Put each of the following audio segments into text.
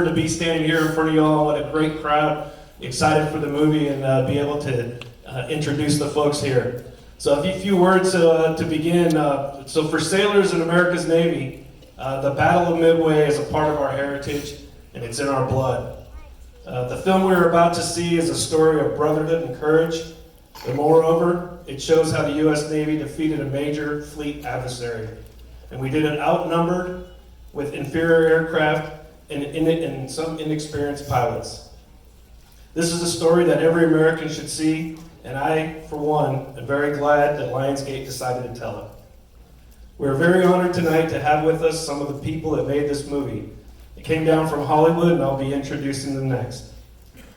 honored to be standing here in front of y'all. What a great crowd. Excited for the movie and be able to introduce the folks here. So a few words to begin. So for sailors in America's Navy, the Battle of Midway is a part of our heritage and it's in our blood. The film we're about to see is a story of brotherhood and courage, and moreover, it shows how the U.S. Navy defeated a major fleet adversary. And we did it outnumbered with inferior aircraft and some inexperienced pilots. This is a story that every American should see, and I, for one, am very glad that Lionsgate decided to tell it. We're very honored tonight to have with us some of the people that made this movie. They came down from Hollywood, and I'll be introducing them next.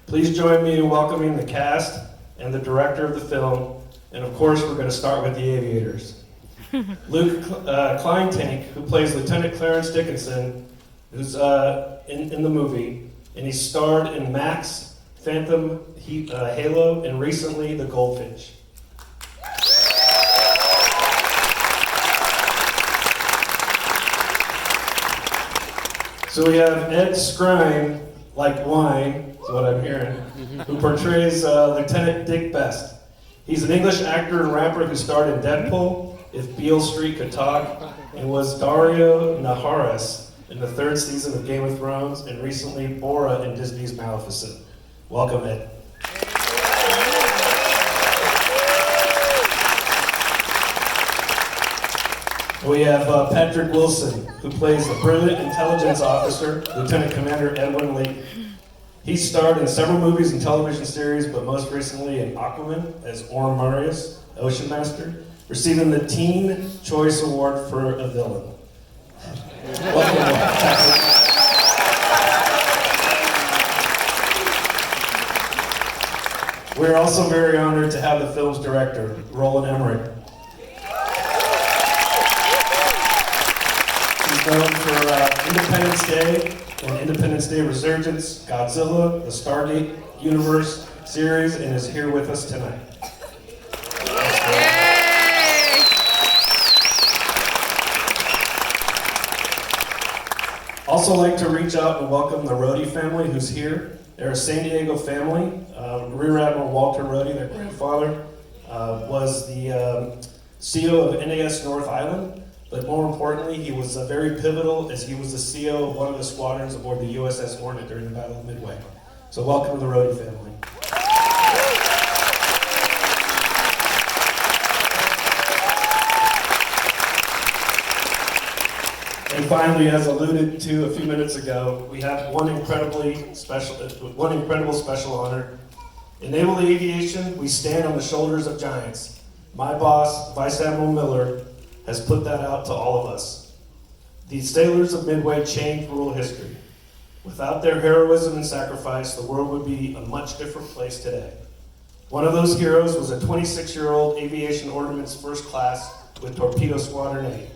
Please join me in welcoming the cast and the director of the film, and of course, we're going to start with the aviators. Luke Kleintank, who plays Lieutenant Clarence Dickinson, who's in the movie, and he starred in Max, Phantom, Halo, and recently The Goldfinch. So we have Ed Skrein, like wine, is what I'm hearing, who portrays Lieutenant Dick Best. He's an English actor and rapper who starred in Deadpool, If Beale Street Could Talk, and was Dario Naharis in the 3rd season of Game of Thrones, and recently Bora in Disney's Maleficent. Welcome, Ed. We have Patrick Wilson, who plays the brilliant intelligence officer, Lieutenant Commander Edwin Lee. He starred in several movies and television series, but most recently in Aquaman as Orm Marius, Ocean Master, receiving the Teen Choice Award for a villain. Welcome, Patrick. We're also very honored to have the film's director, Roland Emmerich. He's known for Independence Day and Independence Day Resurgence, Godzilla, the Stargate Universe series, and is here with us tonight. Yay! Also like to reach out and welcome the Rohde family who's here. They're a San Diego family. Rear Admiral Walter Rohde, their grandfather, was the CO of NAS North Island, but more importantly, he was very pivotal as he was the CO of one of the squadrons aboard the USS Hornet during the Battle of Midway. So welcome to the Rohde family. And finally, as alluded to a few minutes ago, we have one incredible special honor. In naval aviation, we stand on the shoulders of giants. My boss, Vice Admiral Miller, has put that out to all of us. These sailors of Midway changed world history. Without their heroism and sacrifice, the world would be a much different place today. One of those heroes was a 26-year-old aviation ordnance first class with Torpedo Squadron 8.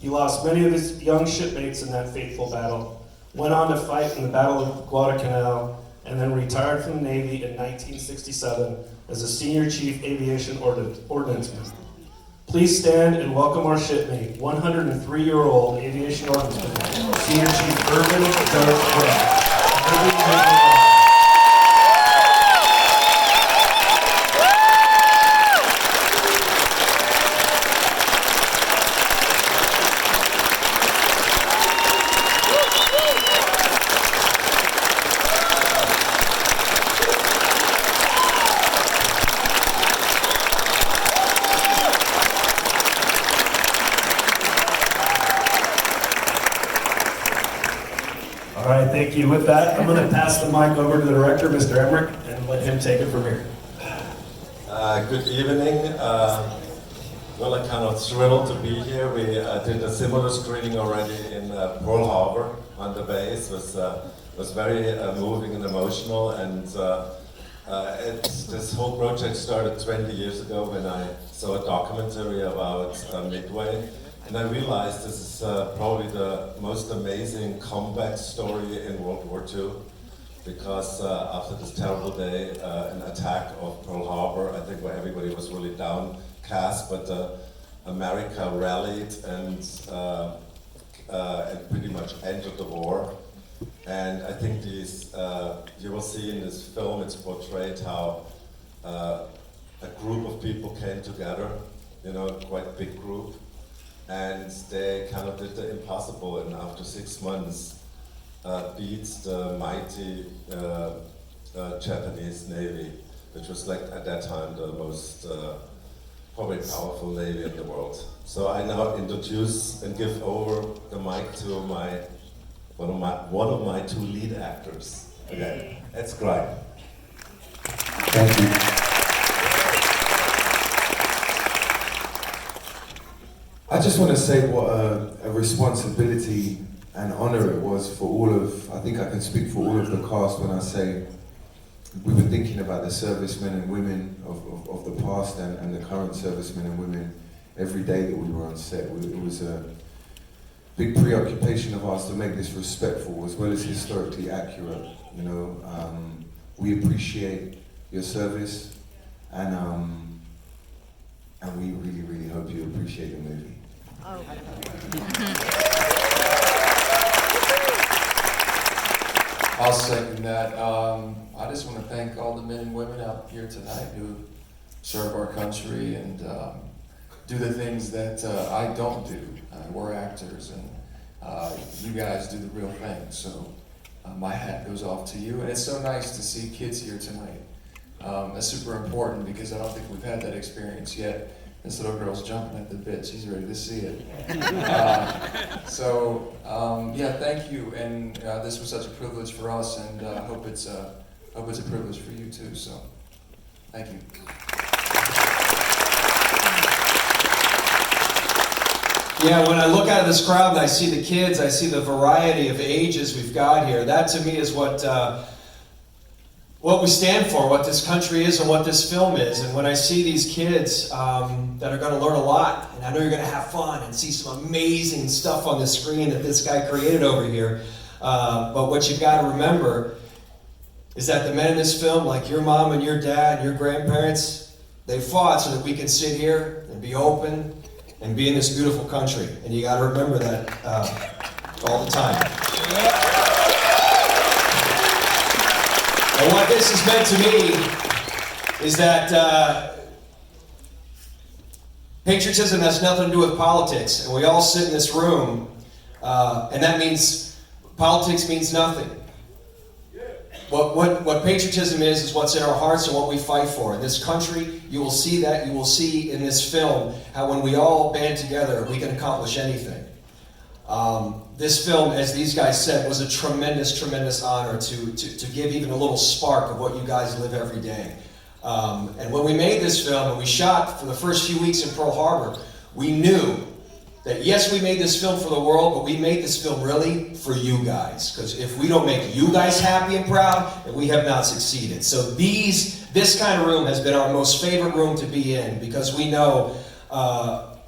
He lost many of his young shipmates in that fateful battle, went on to fight in the Battle of Guadalcanal, and then retired from the Navy in 1967 as a Senior Chief Aviation Ordnanceman. Please stand and welcome our shipmate, 103-year-old aviation ordnanceman, Senior Chief Irvin Doug Brown. All right, thank you. With that, I'm going to pass the mic over to the director, Mr. Emmerich, and let him take it from here. Good evening. Well, I'm kind of thrilled to be here. We did a similar screening already in Pearl Harbor on the base. Was very moving and emotional, and this whole project started 20 years ago when I saw a documentary about Midway. And I realized this is probably the most amazing comeback story in World War II, because after this terrible day, an attack of Pearl Harbor, I think where everybody was really downcast, but America rallied and pretty much ended the war. And I think these, you will see in this film, it's portrayed how a group of people came together, you know, quite a big group, and they kind of did the impossible, and after 6 months beats the mighty Japanese Navy, which was like at that time the most probably powerful Navy in the world. So I now introduce and give over the mic to one of my two lead actors. Okay, that's great. Thank you. I just want to say what a responsibility and honor it was for all of, I think I can speak for all of the cast when I say we were thinking about the servicemen and women of the past and the current servicemen and women every day that we were on set. It was a big preoccupation of ours to make this respectful as well as historically accurate. You know, we appreciate your service, and we really, really hope you appreciate the movie. I'll second that. I just want to thank all the men and women out here tonight who serve our country and do the things that I don't do. We're actors, and you guys do the real thing. So my hat goes off to you, and it's so nice to see kids here tonight. That's super important because I don't think we've had that experience yet. This little girl's jumping at the bit. She's ready to see it. Yeah, thank you. And this was such a privilege for us, and I hope it's a privilege for you too. So, thank you. Yeah, when I look out of this crowd and I see the kids, I see the variety of ages we've got here. That to me is what we stand for, what this country is, and what this film is. And when I see these kids that are going to learn a lot, and I know you're going to have fun and see some amazing stuff on the screen that this guy created over here. But what you've got to remember is that the men in this film, like your mom and your dad and your grandparents, they fought so that we can sit here and be open and be in this beautiful country. And you got to remember that all the time. And what this has meant to me is that patriotism has nothing to do with politics. And we all sit in this room, and that means politics means nothing. What patriotism is what's in our hearts and what we fight for. In this country, you will see that. You will see in this film how when we all band together, we can accomplish anything. This film, as these guys said, was a tremendous, tremendous honor to give even a little spark of what you guys live every day. And when we made this film, and we shot for the first few weeks in Pearl Harbor, we knew that yes, we made this film for the world, but we made this film really for you guys. Because if we don't make you guys happy and proud, then we have not succeeded. So this kind of room has been our most favorite room to be in, because we know how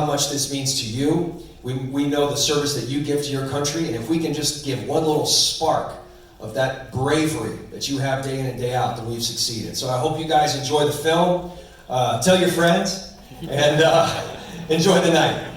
much this means to you. We know the service that you give to your country, and if we can just give one little spark of that bravery that you have day in and day out, then we've succeeded. So I hope you guys enjoy the film. Tell your friends, and enjoy the night.